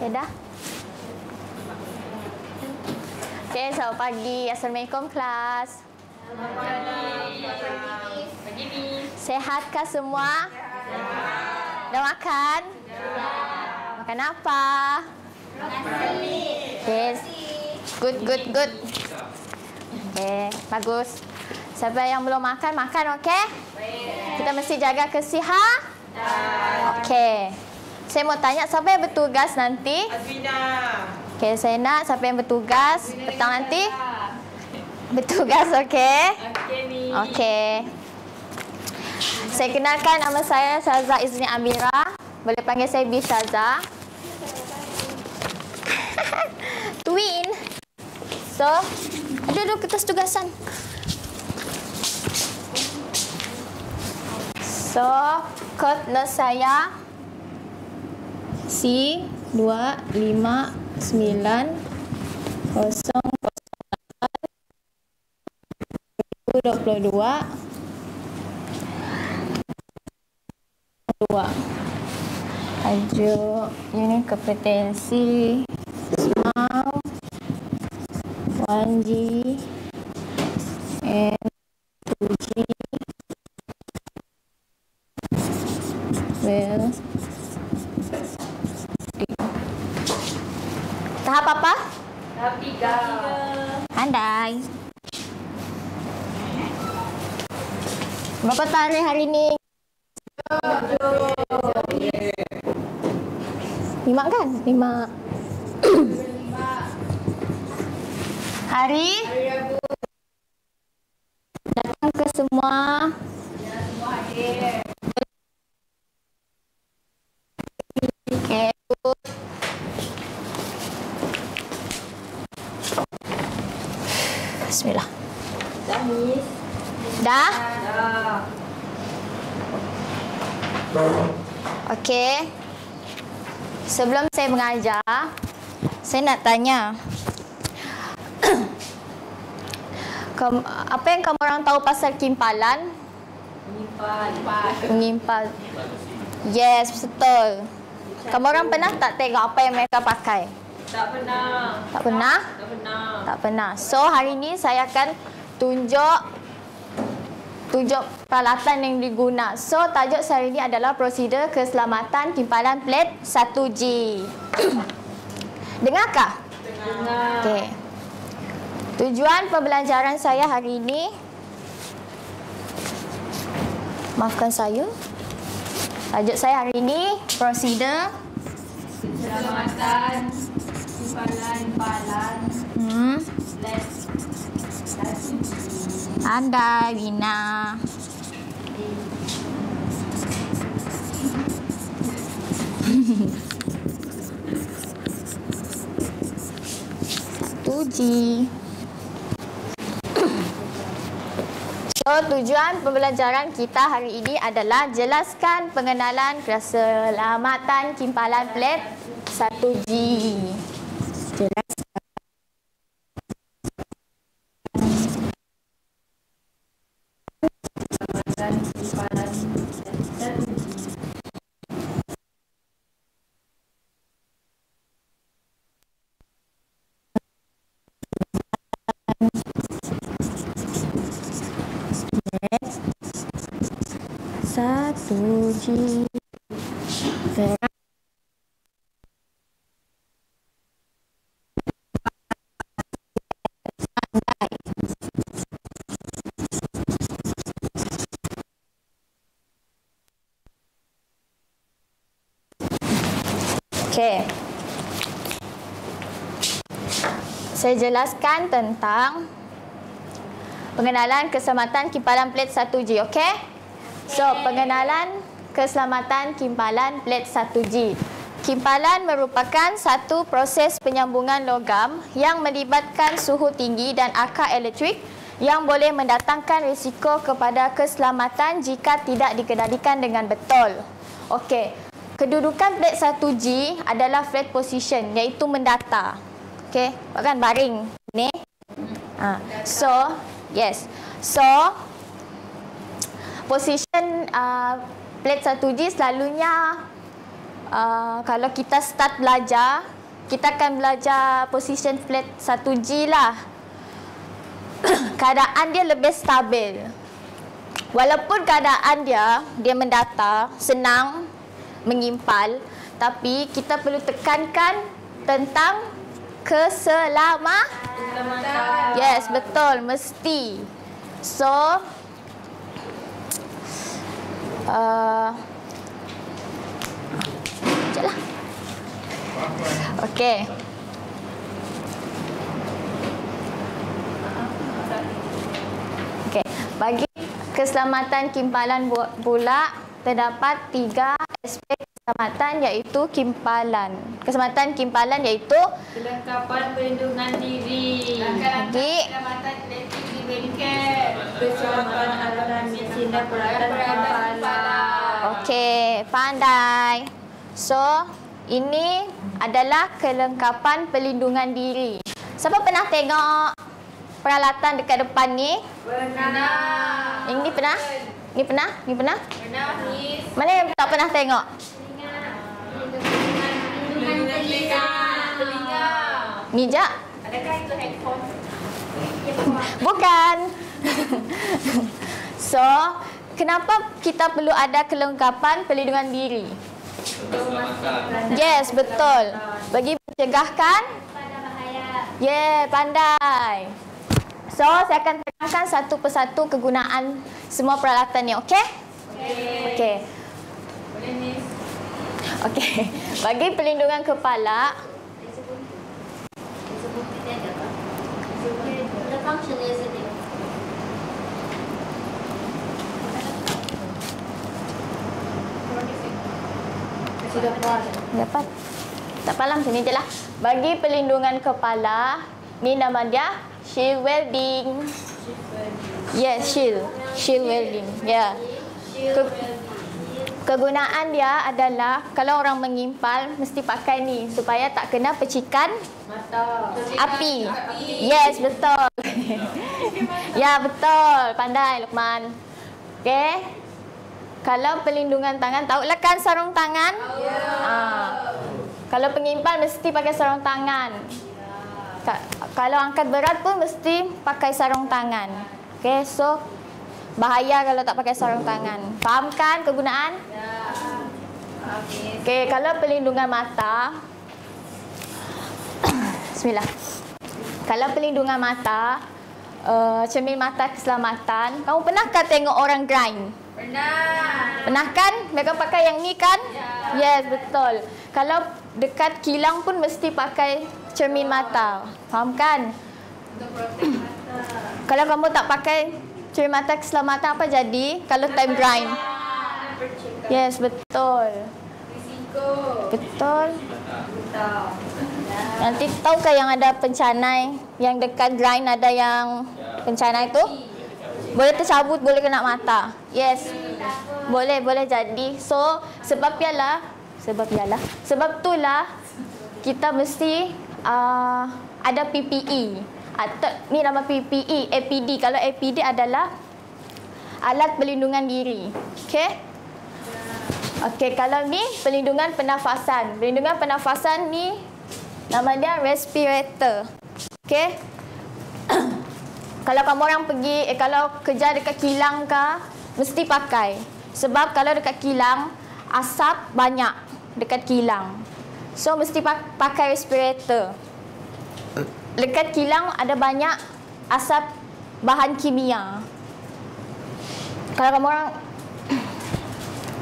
Okay, dah. Okay, selamat pagi. Assalamualaikum kelas. Selamat pagi. Pagi ni. Sehatkah semua? Sehat. Dah makan? Dah. Makan apa? Nasi. Okay. Good. Okay, bagus. Siapa yang belum makan, makan, okay? Kita mesti jaga kesihatan. Okay. Saya mau tanya, siapa yang bertugas nanti? Azmina. Okay, saya nak siapa yang bertugas petang nanti? Bertugas, okay? Okey ni. Okay. Saya kenalkan, nama saya Syaza Izni Amira. Boleh panggil saya B. Syaza. Twin. So, aduh, kertas tugasan. So, kod les saya C2590008 tajuk unit kompetensi SMAU 1G and 2G. Well, tahap apa? Tahap 3. Andai. Berapa tarikh hari ni? 5 kan? 5. Hari? Datang ke semua. Ya, semua hadir. Okay. Bismillah. Dah, Miss. Dah? Dah. Okey. Sebelum saya mengajar, saya nak tanya. Apa yang kamu orang tahu pasal kimpalan? Mengimpal. Yes, betul. Kamu orang pernah tak tengok apa yang mereka pakai? Tak pernah. Tak pernah? Tak pernah. Tak pernah. So, hari ini saya akan tunjuk peralatan yang diguna. So, tajuk saya ini adalah prosedur keselamatan kimpalan plate 1G. Dengarkah? Dengar. Okey. Tujuan pembelajaran saya hari ini, maafkan saya. Tajuk saya hari ini prosedur Keselamatan kimpalan plate 1G. Andai Bina. Tuji. So, tujuan pembelajaran kita hari ini adalah jelaskan pengenalan keselamatan kimpalan plate 1G. Jelaskan. Keselamatan kimpalan plate 1G. Satu G. Okey. Saya jelaskan tentang pengenalan keselamatan kimpalan plate 1G, okey? So, pengenalan keselamatan kimpalan plate 1G. Kimpalan merupakan satu proses penyambungan logam yang melibatkan suhu tinggi dan akar elektrik yang boleh mendatangkan risiko kepada keselamatan jika tidak dikendalikan dengan betul. Okey. Kedudukan plate 1G adalah flat position, iaitu mendata. Okey, kan baring ni. So, yes. So, position plate 1G selalunya kalau kita start belajar, kita akan belajar position plate 1G lah. Keadaan dia lebih stabil. Walaupun keadaan dia mendatar, senang mengimpal, tapi kita perlu tekankan tentang keselamatan. Yes, betul, mesti. So, sekejaplah. Okey. Okey, bagi keselamatan kimpalan pula terdapat 3 aspek keselamatan, iaitu kimpalan. Keselamatan kimpalan iaitu Kelengkapan perlindungan diri. lagi Keselamatan elektrik di bengkel. Keselamatan alat mesin dan peralatan kimpalan. okey, pandai. So, ini adalah kelengkapan perlindungan diri. Siapa pernah tengok peralatan dekat depan ni? Pernah. Yang ni pernah? Ni pernah? Ni pernah? Pernah, Miss. Mana yang tak pernah tengok? Telinga. Telinga. Ni je? Adakah itu handphone? Bukan. So, kenapa kita perlu ada kelengkapan perlindungan diri? Yes, betul. Bagi mencegahkan. Yeah, pandai. So, saya akan terangkan satu persatu kegunaan semua peralatan ni, okey? Okey. Boleh, Miss. Okey. Bagi perlindungan kepala, Sudah puas. dapat. Tak palang sini je lah. Bagi perlindungan kepala, ni nama dia shield welding. Yes, shield. Shield welding. Ya. Yeah. Kegunaan dia adalah kalau orang mengimpal mesti pakai ni supaya tak kena percikan Mata. api. Yes, betul. Ya, betul. Pandai, Luqman. Okey. Kalau perlindungan tangan, tahulah kan sarung tangan? Kalau pengimpal mesti pakai sarung tangan. Kalau angkat berat pun mesti pakai sarung tangan. Okey, so bahaya kalau tak pakai sarung tangan. Faham kan kegunaan? Okey, kalau perlindungan mata. Bismillah. Kalau perlindungan mata, cermin mata keselamatan. Kamu pernahkah tengok orang grind? Pernah. Pernah kan? Mereka pakai yang ni kan? Yes, betul. Kalau dekat kilang pun mesti pakai cermin mata. Faham kan? Untuk protek mata. Kalau kamu tak pakai cermin mata keselamatan, apa jadi kalau time grind? Percikan. Yes, betul. Risiko. Betul. Tahu. Nanti tahukah yang ada pencanai, yang dekat grind ada yang pencanai tu? Boleh tercabut, boleh kena mata. Yes. Boleh jadi. So, sebab itulah kita mesti ada PPE. Atau ni nama PPE, APD. Kalau APD adalah alat perlindungan diri. Okey? Okey, kalau ni perlindungan pernafasan. Perlindungan pernafasan ni nama dia respirator. Okey? Kalau kamu orang pergi, kalau kerja dekat kilang ke, mesti pakai. Sebab kalau dekat kilang, asap banyak dekat kilang. So, mesti pakai respirator. Dekat kilang ada banyak asap bahan kimia.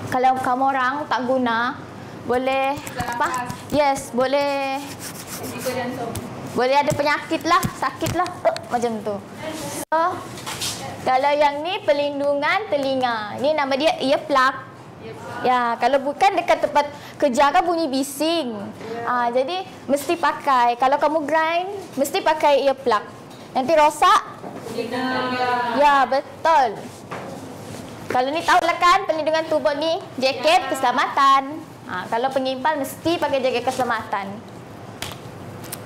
Kalau kamu orang tak guna, boleh apa? Yes, boleh. Risiko jantung. Boleh ada penyakit lah, sakit lah, macam tu. So, kalau yang ni perlindungan telinga. Ni nama dia earplug. Ya, kalau bukan dekat tempat kerja kan bunyi bising. Jadi mesti pakai. Kalau kamu grind, mesti pakai earplug. Nanti rosak. Ya, betul. Kalau ni tahulah kan perlindungan tubuh ni, jaket keselamatan. Kalau pengimpal mesti pakai jaket keselamatan.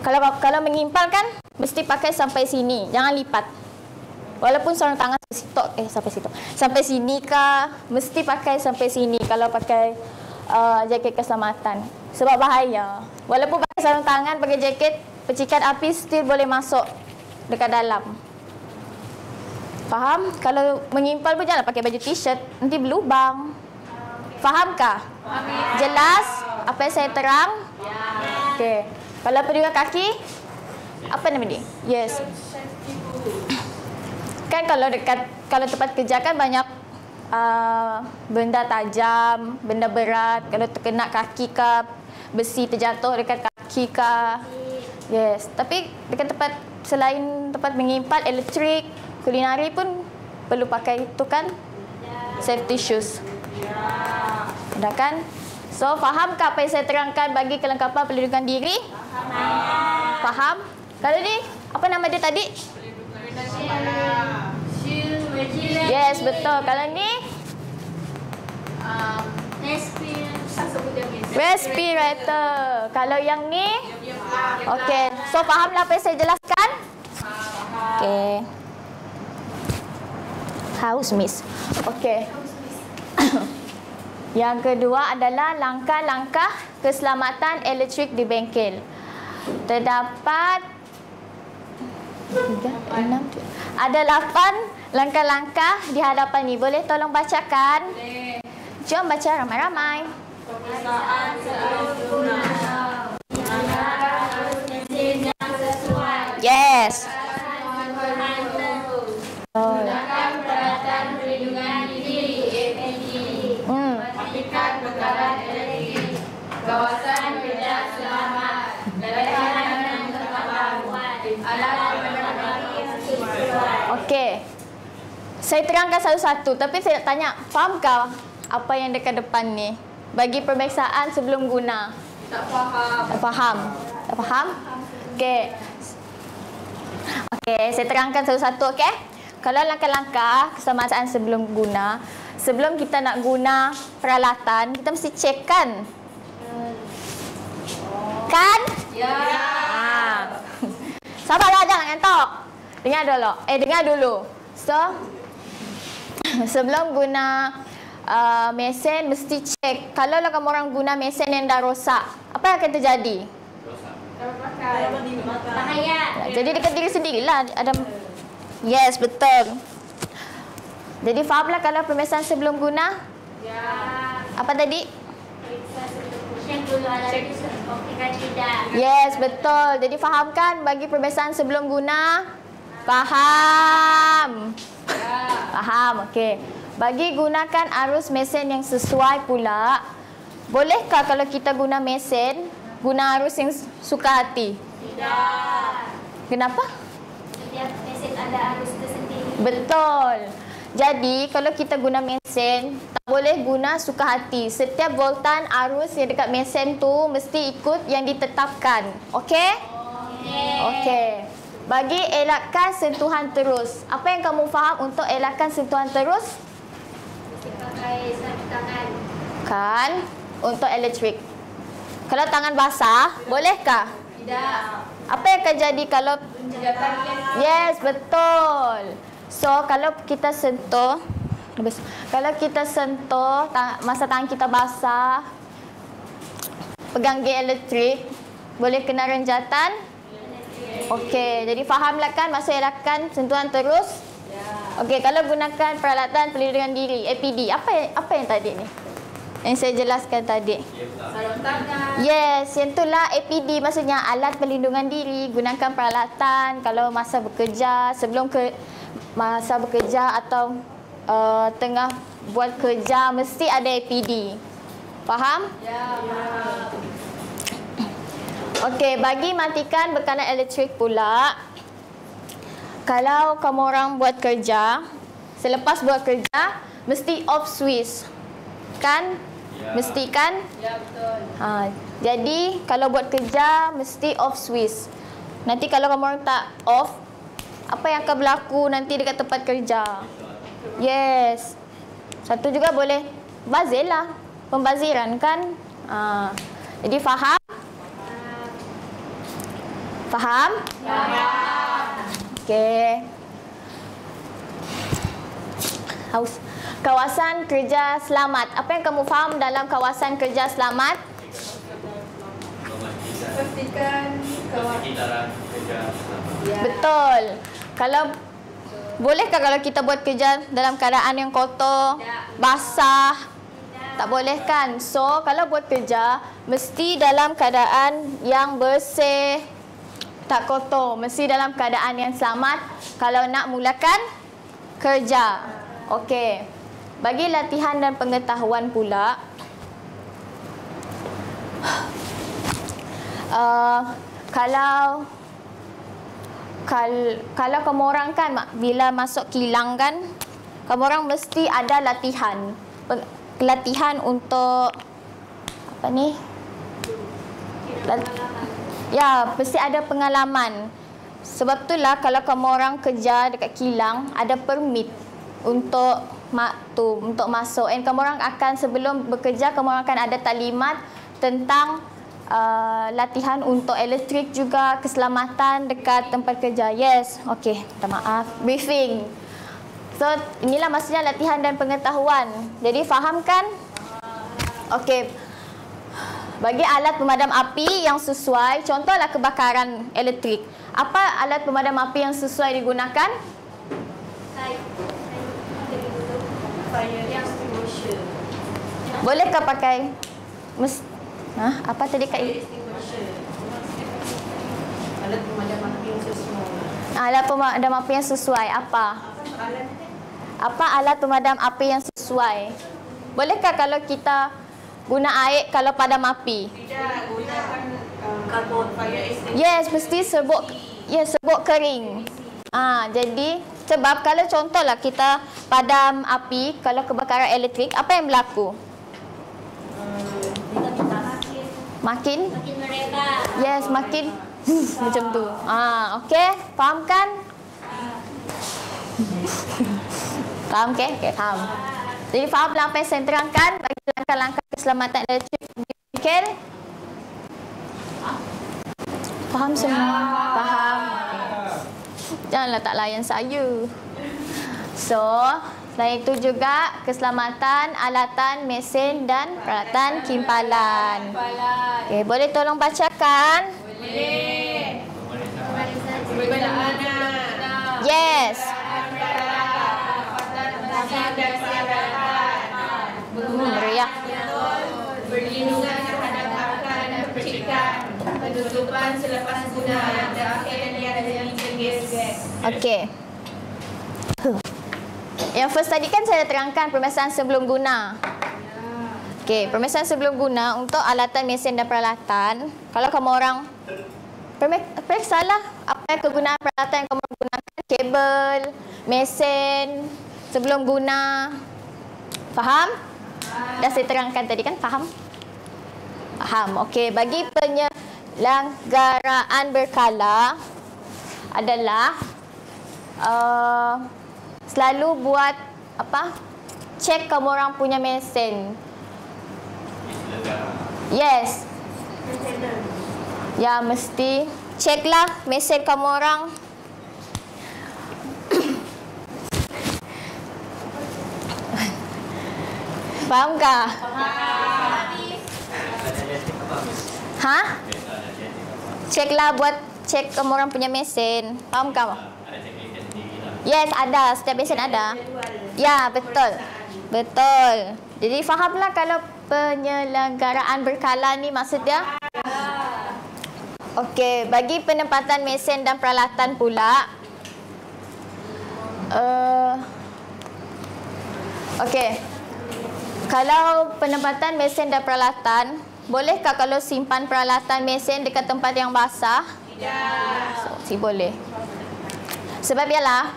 Kalau mengimpal kan mesti pakai sampai sini, jangan lipat. Walaupun sarung tangan sampai situ, sampai sini kah, mesti pakai sampai sini kalau pakai jaket keselamatan. Sebab bahaya. Walaupun pakai sarung tangan, pakai jaket, percikan api still boleh masuk dekat dalam. Faham? Kalau mengimpal pun janganlah pakai baju t-shirt, nanti berlubang. Fahamkah? Jelas? Apa yang saya terang? Okey. Kalau perlindungan kaki, apa nama dia? Yes. Kan kalau tempat kerja kan banyak benda tajam, benda berat. Kalau terkena kaki ke, besi terjatuh dekat kaki ke. Yes. Tapi dekat tempat selain tempat mengimpal, elektrik, kulinari pun perlu pakai itu kan? Safety shoes. Dah kan? So, fahamkah apa yang saya terangkan bagi kelengkapan perlindungan diri? Faham? Kalau ni, apa nama dia tadi? Yes, betul. Kalau ni? Respirator. Kalau yang ni? Okey. So, fahamlah apa yang saya jelaskan? Okey. Haus, Miss. Okey. Yang kedua adalah langkah-langkah keselamatan elektrik di bengkel. Terdapat 8 langkah-langkah di hadapan ni. Boleh tolong bacakan? Boleh. Jom baca ramai-ramai. Pemeriksaan sebelum guna. Mesin yang sesuai. Yes. Gunakan peralatan perlindungan diri APD. Pastikan bekalan elektrik. Kawasan kerja selamat. Latihan yang terpapar. Alat penerangan yang sesuai. Okey. Saya terangkan satu-satu, tapi saya nak tanya, fahamkah apa yang dekat depan ni? Bagi pemeriksaan sebelum guna. Tak faham. Tak faham? Tak faham? Okey. Okey, saya terangkan satu-satu, okey? Kalau langkah-langkah keselamatan sebelum guna, sebelum kita nak guna peralatan, kita mesti cek kan? Kan? Ya. Sabarlah, jangan ngantuk. Dengar dulu. So, sebelum guna mesin, mesti cek. Kalau kamu orang guna mesin yang dah rosak, apa yang akan terjadi? Bahaya. Jadi dekat diri sendirilah ada. Yes, betul. Jadi fahamlah kalau pemeriksaan sebelum guna? Ya. Apa tadi? Periksa sebelum dulu alat itu okey kan tidak. Yes, betul. Jadi fahamkan bagi pemeriksaan sebelum guna? Faham? Ya. Faham, okey. Bagi gunakan arus mesin yang sesuai pula, bolehkah kalau kita guna mesin, guna arus yang suka hati? Tidak. Kenapa? Setiap mesin ada arus tersendiri. Betul. Jadi, kalau kita guna mesin, tak boleh guna suka hati. Setiap voltan arus yang dekat mesin tu mesti ikut yang ditetapkan. Okey? Okey. Bagi elakkan sentuhan terus. Apa yang kamu faham untuk elakkan sentuhan terus? Pakai sarung tangan. Kan? Untuk elektrik. Kalau tangan basah, bolehkah? Tidak. Apa yang akan jadi kalau... Penjabatan yang Yes, betul. So, kalau kita sentuh, masa tangan kita basah, pegang gear elektrik, boleh kena renjatan? Okey, jadi fahamlah kan maksud elakkan sentuhan terus? Okey, kalau gunakan peralatan perlindungan diri, APD, apa yang tadi ni? Yang saya jelaskan tadi. sarung tangan. Yes, yang itulah APD, maksudnya alat perlindungan diri. Gunakan peralatan kalau masa bekerja, masa bekerja atau tengah buat kerja, mesti ada APD. Faham? Ya. Okey, bagi matikan bekalan elektrik pula, kalau kamu orang buat kerja, selepas buat kerja, mesti off switch. Kan? Ya. Mesti kan? Ya, betul. Jadi, kalau buat kerja, mesti off switch. Nanti kalau kamu orang tak off, apa yang akan berlaku nanti dekat tempat kerja? Yes. Satu juga boleh bazir lah. Pembaziran kan? Jadi, faham? Faham? Okey. Haus. Kawasan kerja selamat. Apa yang kamu faham dalam kawasan kerja selamat? Pastikan sekitaran kerja selamat. Betul. Kalau bolehkah kalau kita buat kerja dalam keadaan yang kotor, basah? Tak boleh kan? So, kalau buat kerja mesti dalam keadaan yang bersih, tak kotor, mesti dalam keadaan yang selamat kalau nak mulakan kerja. Okey. Bagi latihan dan pengetahuan pula, kalau kamu orang kan bila masuk kilang kan, kamu orang mesti ada latihan. Latihan untuk apa ni? Ya, mesti ada pengalaman. Sebab itulah kalau kamu orang kerja dekat kilang ada permit untuk masuk. And kamu orang akan sebelum bekerja kamu orang akan ada taklimat tentang latihan untuk elektrik juga, keselamatan dekat tempat kerja. Yes, okey, minta maaf. Briefing. So, inilah maksudnya latihan dan pengetahuan. Jadi, faham kan? Okey. Bagi alat pemadam api yang sesuai, contohlah kebakaran elektrik. Apa alat pemadam api yang sesuai digunakan? fire extinguisher. Bolehkah pakai apa tadi Kak? Fire extinguisher. Alat pemadam api yang sesuai. Alat pemadam api yang sesuai apa? Apa alat pemadam api yang sesuai? Bolehkah kalau kita guna air kalau padam api? Tidak, gunakan karbon fire extinguisher. Yes, mesti serbuk kering. Jadi sebab kalau contohlah kita padam api kalau kebakaran elektrik, apa yang berlaku? Makin mereka. Yes, makin macam tu. Okey, faham kan? Faham ke? Okey, faham. Jadi fahamlah apa yang saya terangkan bagi langkah-langkah keselamatan elektrik difikir. Faham semua? Faham? Janganlah tak layan saya. So, selain itu juga keselamatan alatan, mesin dan peralatan kimpalan. Okey, boleh tolong bacakan? Boleh. Perbedaan. Yes. Meriah. Perlindungan terhadap harga dan percikan. Penutupan selepas guna yang terakhir yang ada gas. Okey. Yang first tadi kan saya dah terangkan permasalahan sebelum guna. Okey, permasalahan sebelum guna untuk alatan, mesin dan peralatan. Kalau kamu orang periksalah apa kegunaan peralatan yang kamu gunakan, kabel, mesin sebelum guna. Faham? Dah saya terangkan tadi kan, faham? Faham. Okey, bagi penyelenggaraan berkala adalah selalu buat apa? Cek kamu orang punya mesin. Yes. Ya, mesti ceklah mesin kamu orang. Fahamkah? Ha? Ceklah buat cek kamu orang punya mesin. Fahamkah? Yes, ada. Setiap mesin ada. Ya, betul. Betul. Jadi fahamlah kalau penyelenggaraan berkala ni maksud dia? Okey, bagi penempatan mesin dan peralatan pula. Okey. Kalau penempatan mesin dan peralatan, bolehkah kalau simpan peralatan mesin dekat tempat yang basah? Tidak. Si boleh. Sebab ialah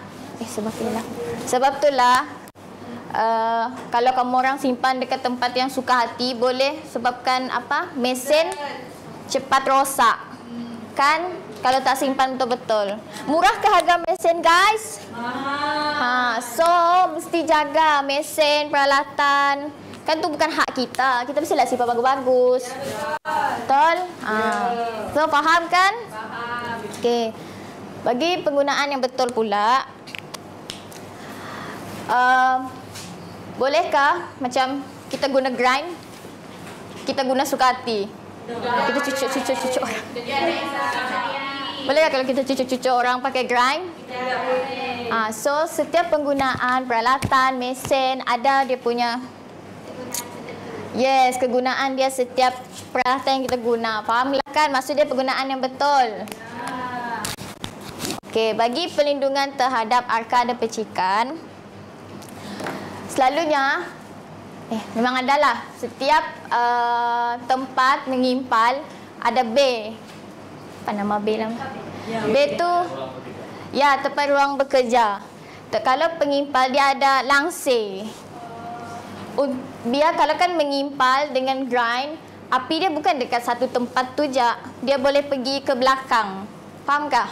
sebab itulah kalau kamu orang simpan dekat tempat yang suka hati, boleh sebabkan apa? Mesin cepat rosak. Kan? Kalau tak simpan betul-betul. Murah ke harga mesin, guys? So mesti jaga mesin, peralatan. Kan tu bukan hak kita. Kita mestilah simpan bagus-bagus. Betul? So faham kan? Faham. Okey. Bagi penggunaan yang betul pula, Bolehkah macam kita guna grind? Kita guna suka hati. Kita cucuk orang. Bolehkah kalau kita cucuk orang pakai grind? So setiap penggunaan peralatan, mesin ada dia punya kegunaan dia setiap peralatan yang kita guna. Fahamlah kan maksud dia penggunaan yang betul. Okey, bagi perlindungan terhadap arkada percikan, selalunya memang adalah setiap tempat mengimpal ada bay. Apa nama bay lah? Bay tu tempat ruang bekerja. Kalau pengimpal dia ada langsir. Biar kalau kan mengimpal dengan grind, api dia bukan dekat satu tempat tu je. Dia boleh pergi ke belakang. Fahamkah?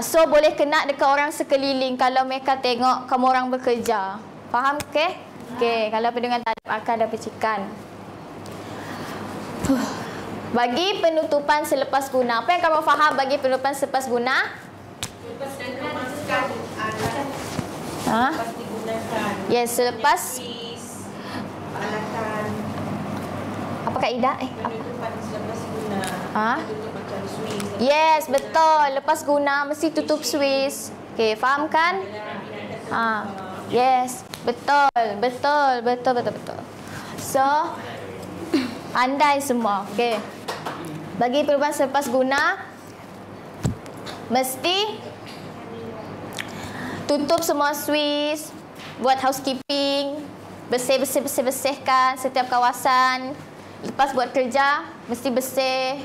So boleh kena dekat orang sekeliling kalau mereka tengok kamu orang bekerja. Faham ke? Okey, kalau perlindungan terhadap arkada percikan. Bagi penutupan selepas guna. Apa yang kamu faham bagi penutupan selepas guna? Lepas dan kemaskan Lepas digunakan. Yes, selepas peralatan. apa kaedah? Penutupan selepas guna. Tutup macam Swiss. Yes, betul. Lepas guna mesti tutup Swiss. Okey, faham kan? Yes, betul. So, pandai semua. Okey. Bagi perubahan selepas guna, mesti tutup semua Swiss, buat housekeeping, bersihkan setiap kawasan. Lepas buat kerja, mesti bersih.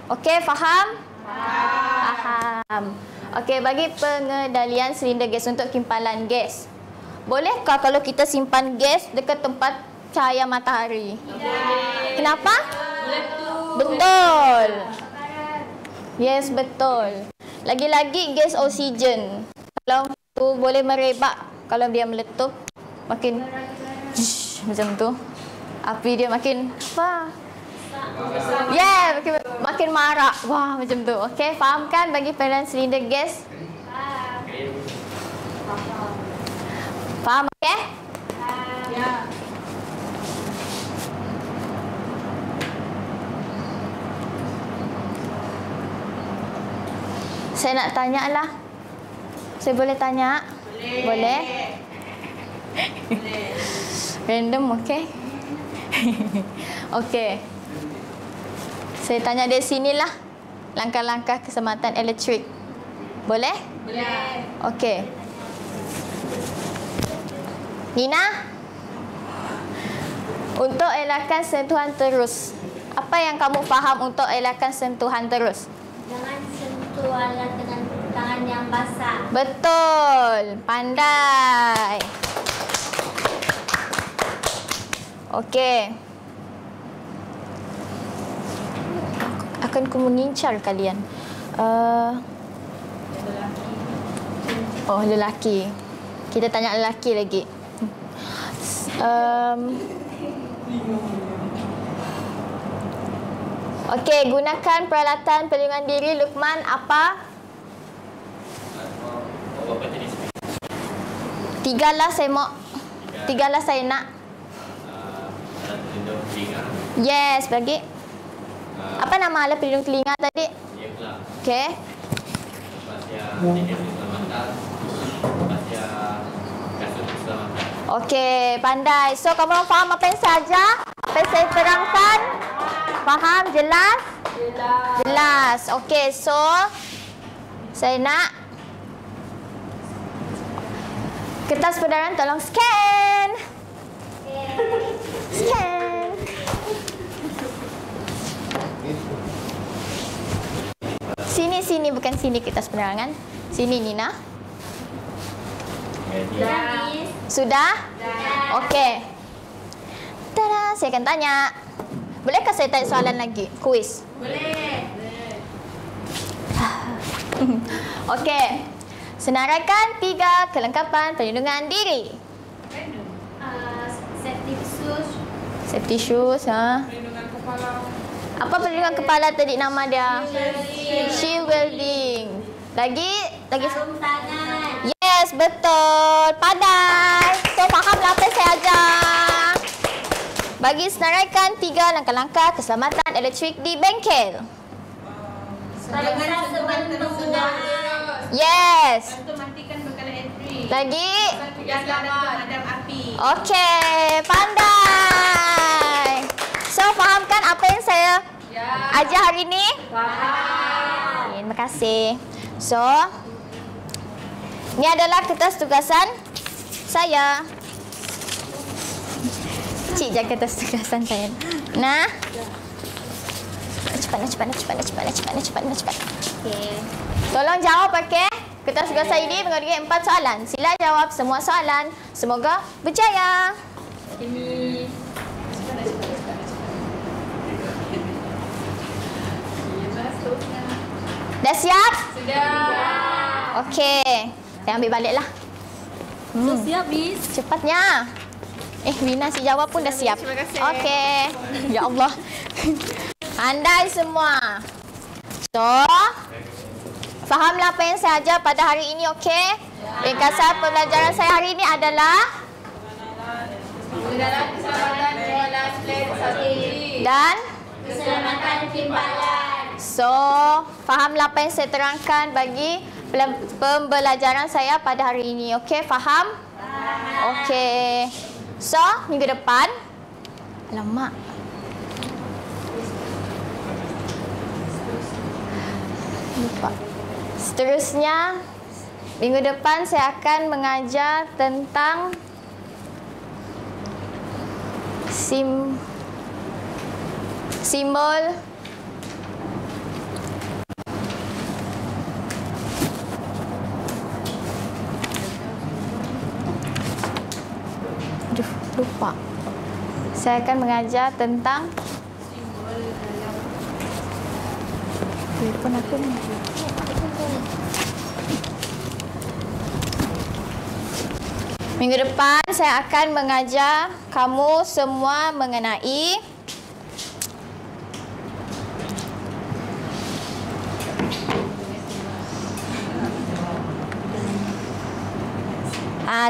Okey, faham? Faham. Okey, bagi pengendalian silinder gas untuk kimpalan gas. Bolehkah kalau kita simpan gas dekat tempat cahaya matahari? Kenapa? Betul. Yes, betul. Lagi-lagi gas oksigen. Kalau tu boleh merebak. Kalau dia meletup, makin macam tu. Api dia makin makin marak. Wah, macam tu. Okey, faham kan bagi pengendalian silinder gas? Faham, okey? Ya. Saya nak tanya lah. Saya boleh tanya? Boleh? Random, okey? Okey. Saya tanya dari sinilah. Langkah-langkah keselamatan elektrik. Boleh? Boleh. Okey. Nina? Untuk elakkan sentuhan terus. Apa yang kamu faham untuk elakkan sentuhan terus? Jangan sentuh alat dengan tangan yang basah. Betul. Pandai. Okey. Akan ku mengincar kalian. Lelaki. Kita tanya lelaki lagi. Okey, gunakan peralatan perlindungan diri. Luqman, apa? Apa jenis? Tigalah saya mau. Tigalah saya nak. Alat pelindung telinga. Yes, bagi. Apa nama alat pelindung telinga tadi? Earplug. Okey. Lepas dia tiket keselamatan. Lepas dia kasut keselamatan. Okey, pandai. So, kamu orang faham apa yang saya ajar? Apa yang saya terangkan? Faham? Jelas? Jelas. Okey, so saya nak kertas penerangan tolong scan. Scan. Sini bukan sini kertas penerangan. Sini Nina. Sudah? Okey. Tada, saya akan tanya. Bolehkah saya tanya soalan lagi? Kuis. Boleh. Okey. Senaraikan 3 kelengkapan perlindungan diri. Safety shoes. Safety shoes, Perlindungan kepala. Apa perlindungan kepala tadi nama dia? Shield welding. Lagi? Sarung tangan. Yes, Yes, betul. Pandai. So, fahamlah apa yang saya ajar. Bagi senaraikan 3 langkah-langkah keselamatan elektrik di bengkel. Jangan sebelum sudah. Yes. Bantu matikan bekalan elektrik. Lagi. Bantu jaga memadam api. Okey, pandai. So, fahamkan apa yang saya ajar hari ini? Faham. Terima kasih. So, ini adalah kertas tugasan saya. Cik jaga kertas tugasan saya. Nah. Cepat. Okey. Tolong jawab okey. Kertas tugasan ini mengandungi 4 soalan. Sila jawab semua soalan. Semoga berjaya. Ini. Dah siap? Sudah. Okey. Saya ambil baliklah. Siap, Miss. Cepatnya. Wina si jawab pun dah siap. Terima kasih. Okey. Ya Allah. Pandai semua. So, fahamlah apa yang saya ajar pada hari ini, okey? Ringkasan pembelajaran saya hari ini adalah Dalam keselamatan jualan plat 1G. dan Keselamatan timpalan. so, fahamlah apa yang saya terangkan bagi pembelajaran saya pada hari ini, okey? Faham? Okey. So, minggu depan alamak. Lupa. Seterusnya, minggu depan saya akan mengajar tentang simbol lupa. Saya akan mengajar tentang telefon aku ni. Minggu depan saya akan mengajar kamu semua mengenai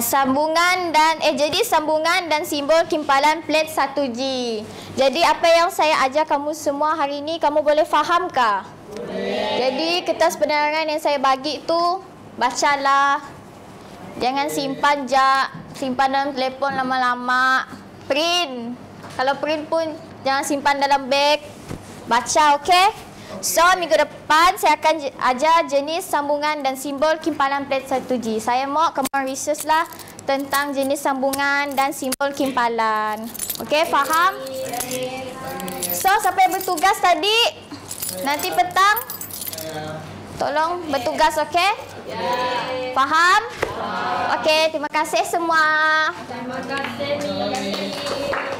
sambungan dan jadi sambungan dan simbol timpalan plat 1G. Jadi apa yang saya ajar kamu semua hari ini kamu boleh fahamkah? Jadi kertas penerangan yang saya bagi tu bacalah. Jangan simpan simpan dalam telefon lama-lama. Print. Kalau print pun jangan simpan dalam beg. Baca, okey? So, minggu depan saya akan ajar jenis sambungan dan simbol kimpalan plat 1G. Saya mau kamu research lah tentang jenis sambungan dan simbol kimpalan. Okey, faham? So, siapa yang bertugas tadi? Nanti petang tolong bertugas, okey? Faham? Okey, terima kasih semua. Terima kasih.